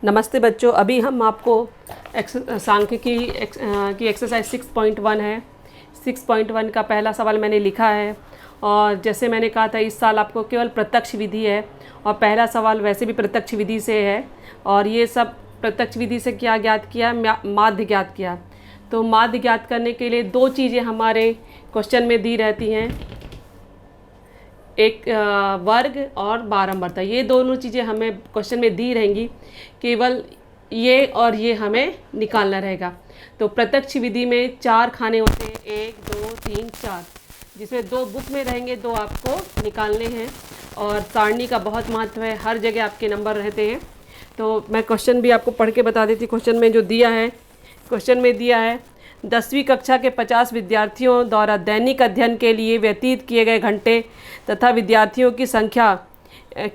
नमस्ते बच्चों, अभी हम आपको सांख्यिकी की एक्सरसाइज 6.1 है। 6.1 का पहला सवाल मैंने लिखा है और जैसे मैंने कहा था इस साल आपको केवल प्रत्यक्ष विधि है और पहला सवाल वैसे भी प्रत्यक्ष विधि से है और ये सब प्रत्यक्ष विधि से क्या ज्ञात किया, माध्य ज्ञात किया। तो माध्य ज्ञात करने के लिए दो चीज़ें हमारे क्वेश्चन में दी रहती हैं, एक वर्ग और बारंबारता। ये दोनों चीज़ें हमें क्वेश्चन में दी रहेंगी, केवल ये और ये हमें निकालना रहेगा। तो प्रत्यक्ष विधि में 4 खाने होते हैं, 1 2 3 4, जिसमें 2 बुक में रहेंगे, 2 आपको निकालने हैं। और सारणी का बहुत महत्व है, हर जगह आपके नंबर रहते हैं। तो मैं क्वेश्चन भी आपको पढ़ के बता देती। क्वेश्चन में जो दिया है, क्वेश्चन में दिया है 10वीं कक्षा के 50 विद्यार्थियों द्वारा दैनिक अध्ययन के लिए व्यतीत किए गए घंटे तथा विद्यार्थियों की संख्या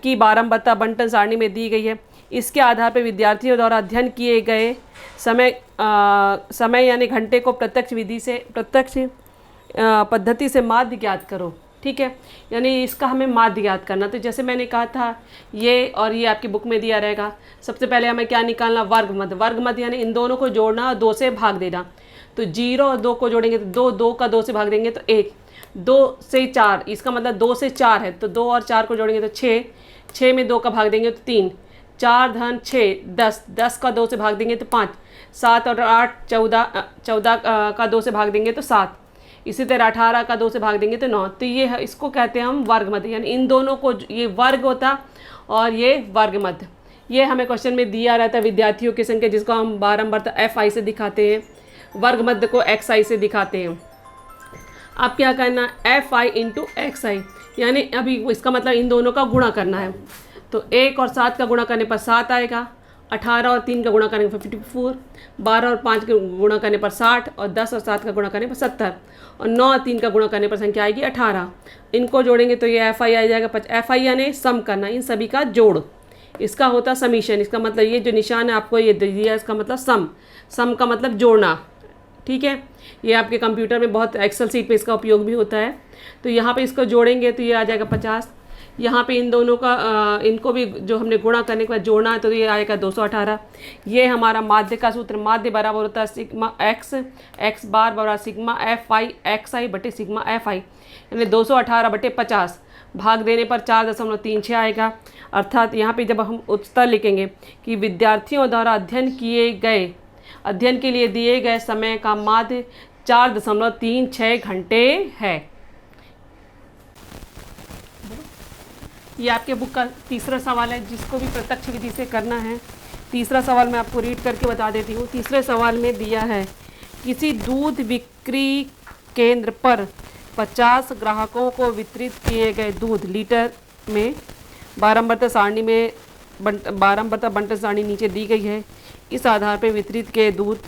की बारंबारता बंटन सारणी में दी गई है। इसके आधार पर विद्यार्थियों द्वारा अध्ययन किए गए समय यानी घंटे को प्रत्यक्ष पद्धति से माध्य ज्ञात करो। ठीक है, यानी इसका हमें माध्य ज्ञात करना। तो जैसे मैंने कहा था, ये और ये आपकी बुक में दिया रहेगा। सबसे पहले हमें क्या निकालना, वर्ग मध्य। वर्ग मध्य यानी इन दोनों को जोड़ना और 2 से भाग देना। तो 0 और 2 को जोड़ेंगे तो 2, 2 का 2 से भाग देंगे तो 1, 2 से 4, इसका मतलब 2 से 4 है, तो 2 और 4 को जोड़ेंगे तो 6, 6 में 2 का भाग देंगे तो 3, 4 धन 6 10, 10 का 2 से भाग देंगे तो 5, 7 और 8 14, 14 का 2 से भाग देंगे तो 7, इसी तरह 18 का 2 से भाग देंगे तो 9। तो ये इसको कहते हैं हम वर्ग मध्य, यानी इन दोनों को, ये वर्ग होता और ये वर्ग मध्य। ये हमें क्वेश्चन में दिया रहता है विद्यार्थियों की संख्या, जिसको हम बारंबारता FI से दिखाते हैं, वर्ग मध्य को XI से दिखाते हैं। अब क्या करना, FI इंटू XI, यानी अभी इसका मतलब इन दोनों का गुणा करना है। तो 1 और 7 का गुणा करने पर 7 आएगा, 18 और 3 का गुणा करने पर 54, 12 और 5 का गुणा करने पर 60 और 10 और 7 का गुणा करने पर 70 और 9 और 3 का गुणा करने पर संख्या आएगी 18। इनको जोड़ेंगे तो ये FI आ जाएगा। FI यानी सम करना, इन सभी का जोड़, इसका होता समीशन। इसका मतलब ये जो निशान है आपको ये दिया, इसका मतलब सम, सम का मतलब जोड़ना। ठीक है, ये आपके कंप्यूटर में बहुत एक्सेल सीट पे इसका उपयोग भी होता है। तो यहाँ पे इसको जोड़ेंगे तो ये आ जाएगा 50। यहाँ पे इन दोनों का इनको भी जो हमने गुणा करने के बाद जोड़ना है तो ये आएगा 218। ये हमारा माध्य का सूत्र, माध्य बराबर होता है सिग्मा x, x बार बराबर सिग्मा FI XI बटे सिग्मा FI, यानी 218 बटे 50, भाग देने पर 4.36 आएगा। अर्थात यहाँ पे जब हम उत्तर लिखेंगे कि विद्यार्थियों द्वारा अध्ययन के लिए दिए गए समय का माध्य 4.36 घंटे है। ये आपके बुक का तीसरा सवाल है, जिसको भी प्रत्यक्ष विधि से करना है। तीसरा सवाल मैं आपको रीड करके बता देती हूँ। तीसरे सवाल में दिया है, किसी दूध बिक्री केंद्र पर 50 ग्राहकों को वितरित किए गए दूध लीटर में बारंबारता बंटन सारणी नीचे दी गई है। इस आधार पर वितरित किए दूध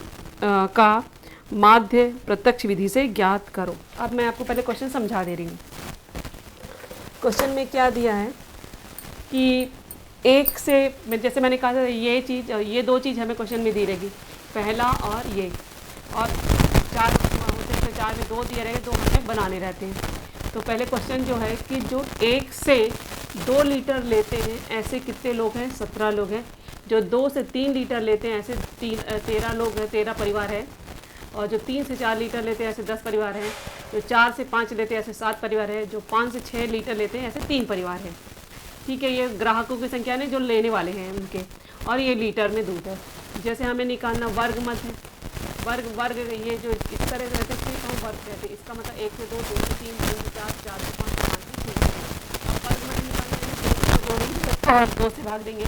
का माध्य प्रत्यक्ष विधि से ज्ञात करो। अब मैं आपको पहले क्वेश्चन समझा दे रही हूँ। क्वेश्चन में क्या दिया है कि एक से, जैसे मैंने कहा था, ये चीज़ और ये 2 चीज़ हमें क्वेश्चन में दी रहेगी, पहला और ये, और 4 होते हैं, 4 में 2 दिए रहेंगे, 2 हमें बनाने रहते हैं। तो पहले क्वेश्चन जो है कि जो 1 से 2 लीटर लेते हैं ऐसे कितने लोग हैं, 17 लोग हैं। जो 2 से 3 लीटर लेते हैं ऐसे 13 लोग हैं, 13 परिवार है। और जो 3 से 4 लीटर लेते हैं ऐसे 10 परिवार हैं। जो 4 से 5 लेते हैं ऐसे 7 परिवार है। जो 5 से 6 लीटर लेते हैं ऐसे 3 परिवार हैं। ठीक है, ये ग्राहकों की संख्या ने जो लेने वाले हैं उनके, और ये लीटर में दूध है। जैसे हमें निकालना वर्ग मध्य, वर्ग ये जो इस तरह से रहते हैं हम वर्ग कहते हैं। इसका मतलब 1 से 2, 2 से 3, 3 से 4, 4 से 5, 5 से 6। अब वर्ग मध्य निकालना है, 2 से भाग देंगे,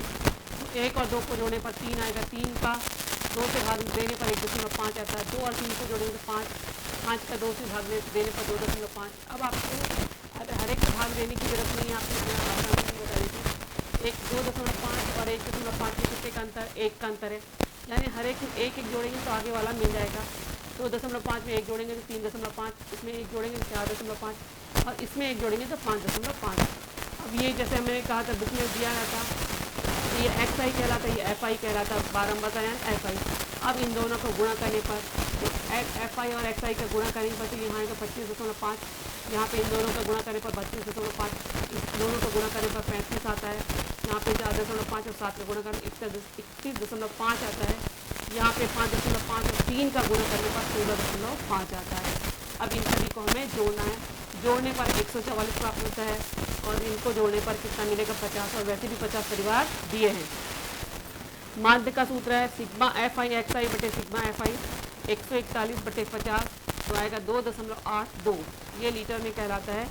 1 और 2 को जोड़ने पर 3 आएगा, 3 का 2 से भाग देने पर 1.5 आता है, 2 और 3 को जोड़ेंगे तो 5, 5 का 2 से भाग देने पर 2.5। अब आपको हर एक भाग देने की जरूरत नहीं है, आपको आसानी बता देती। 2.5 और 1.5 में कितने का अंतर, 1 का अंतर है, यानी हर एक जोड़ेंगे तो आगे वाला मिल जाएगा। 2.5 में 1 जोड़ेंगे तो 3.5, इसमें 1 जोड़ेंगे तो 4.5 और इसमें 1 जोड़ेंगे तो 5.5। अब ये जैसे हमने कहा था बुक में दिया था, ये XI कहलाता है, ये FI कहलाता है, बारंबारता यानी FI। अब इन दोनों को गुणा करने पर, तो FI और XI का गुणा करने पर तो यहाँ आएगा 25.5, यहाँ पे इन दोनों का गुणा करने पर 32.5, इस दोनों को गुणा करने पर 35 आता है। यहाँ पे 4.5 और 7 का गुणा करना 31.5 आता है। यहाँ पे 5.5 और 3 का गुणा करने पर 16.5 आता है। अब इन सभी को हमें जोड़ना है। जोड़ने पर 144 प्राप्त होता है और इनको जोड़ने पर कितना मिलेगा 50, और वैसे भी 50 परिवार दिए हैं। माध्य का सूत्र है सिग्मा एफ आई एक्स आई बटे सिग्मा एफ आई 141 बटे 50, तो आएगा 2.82, ये लीटर में कहलाता है।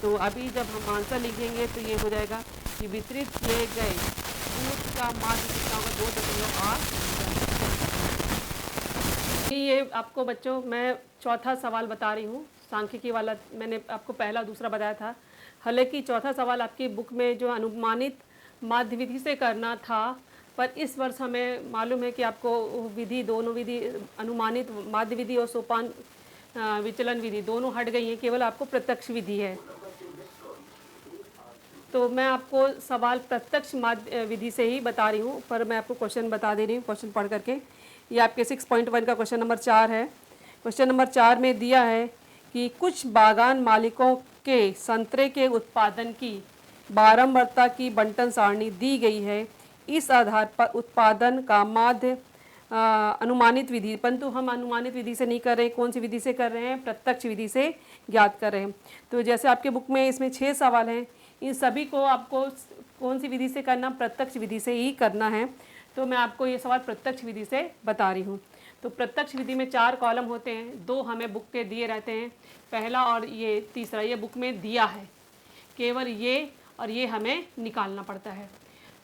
तो अभी जब हम आंसर लिखेंगे तो ये हो जाएगा कि वितरित किए गए दूध का माध्य कितना होगा 2.8। ये आपको बच्चों मैं चौथा सवाल बता रही हूँ, सांख्यिकी वाला मैंने आपको पहला दूसरा बताया था। हालांकि चौथा सवाल आपकी बुक में जो अनुमानित माध्य विधि से करना था, पर इस वर्ष हमें मालूम है कि आपको विधि दोनों विधि अनुमानित माध्य विधि और सोपान विचलन विधि दोनों हट गई हैं, केवल आपको प्रत्यक्ष विधि है। तो मैं आपको सवाल प्रत्यक्ष माध्य विधि से ही बता रही हूँ, पर मैं आपको क्वेश्चन बता दे रही हूँ। क्वेश्चन पढ़ करके ये आपके 6.1 का क्वेश्चन नंबर 4 है। क्वेश्चन नंबर 4 में दिया है कि कुछ बागान मालिकों के संतरे के उत्पादन की बारंबारता की बंटन सारणी दी गई है। इस आधार पर उत्पादन का माध्य अनुमानित विधि, परंतु हम अनुमानित विधि से नहीं कर रहे हैं। कौन सी विधि से कर रहे हैं? प्रत्यक्ष विधि से ज्ञात कर रहे हैं। तो जैसे आपके बुक में इसमें 6 सवाल हैं, इन सभी को आपको कौन सी विधि से करना? प्रत्यक्ष विधि से ही करना है। तो मैं आपको ये सवाल प्रत्यक्ष विधि से बता रही हूँ। तो प्रत्यक्ष विधि में 4 कॉलम होते हैं, 2 हमें बुक के दिए रहते हैं, पहला और ये तीसरा, ये बुक में दिया है, केवल ये और ये हमें निकालना पड़ता है।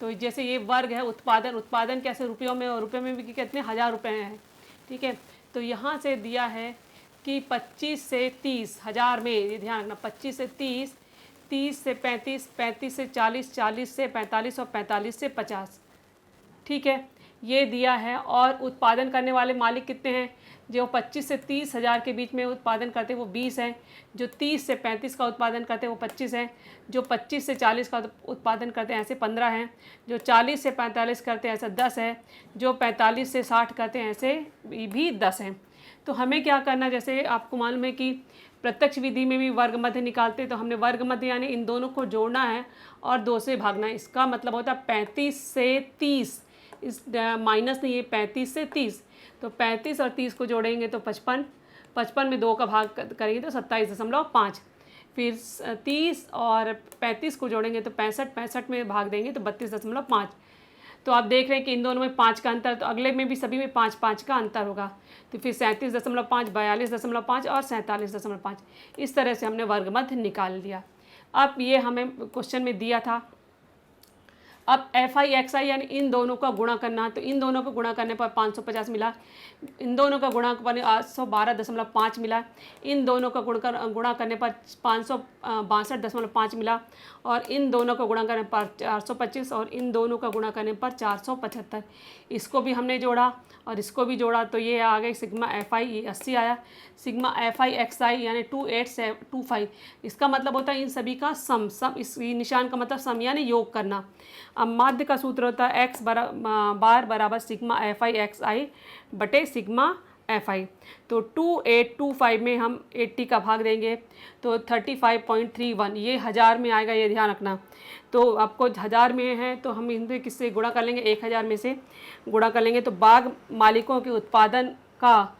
तो जैसे ये वर्ग है उत्पादन, उत्पादन कैसे रुपयों में, और रुपये में भी कितने 1000 रुपये हैं, ठीक है। तो यहाँ से दिया है कि 25 से 30 हज़ार में, ये ध्यान रखना, 25 से 30, 30 से 35, 35 से 40, 40 से 45 और 45 से 50, ठीक है, ये दिया है। और उत्पादन करने वाले मालिक कितने हैं? जो 25 से 30 हज़ार के बीच में उत्पादन करते हैं वो 20 हैं, जो 30 से 35 का उत्पादन करते हैं वो 25 हैं, जो 25 से 40 का उत्पादन करते हैं ऐसे 15 हैं, जो 40 से 45 करते हैं ऐसा 10 है, जो 45 से 60 करते हैं ऐसे भी 10 हैं। तो हमें क्या करना, जैसे आपको मालूम है कि प्रत्यक्ष विधि में भी वर्ग मध्य निकालते, तो हमने वर्ग मध्य यानी इन दोनों को जोड़ना है और 2 से भागना है। इसका मतलब होता है 35 से 30, इस माइनस नहीं है, 35 से 30, तो 35 और 30 को जोड़ेंगे तो 55, 55 में 2 का भाग करेंगे तो 27.5, फिर 30 और 35 को जोड़ेंगे तो 65, 65 में भाग देंगे तो 32.5। तो आप देख रहे हैं कि इन दोनों में 5 का अंतर, तो अगले में भी सभी में 5 5 का अंतर होगा। तो फिर 37.5, 42.5 और 47.5, इस तरह से हमने वर्ग मध्य निकाल लिया। अब ये हमें क्वेश्चन में दिया था। अब एफ आई एक्स आई यानी इन दोनों का गुणा करना, तो इन दोनों को गुणा करने पर 550 मिला, इन दोनों का गुणा पर 812.5 मिला, इन दोनों का गुणा करने पर 562.5 मिला, और इन दोनों का गुणा करने पर 425, और इन दोनों का गुणा करने पर 475। इसको भी हमने जोड़ा और इसको भी जोड़ा, तो ये आ गई सिग्मा एफ आई, ये 80 आया। सिग्मा एफ आई एक्स आई यानी 2825, इसका मतलब होता है इन सभी का सम, इस निशान का मतलब सम यानी योग करना। अब माध्य का सूत्र होता है एक्स बार बराबर सिग्मा एफ आई एक्स आई बटे सिग्मा एफ आई। तो 2825 में हम 80 का भाग देंगे तो 35.31, ये हज़ार में आएगा, ये ध्यान रखना। तो आपको हज़ार में है तो हम इनसे किससे गुणा कर लेंगे? 1000 में से गुणा कर लेंगे, तो बाग मालिकों के उत्पादन का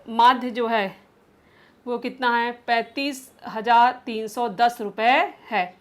माध्य जो है वो कितना है? 35,310 रुपये है।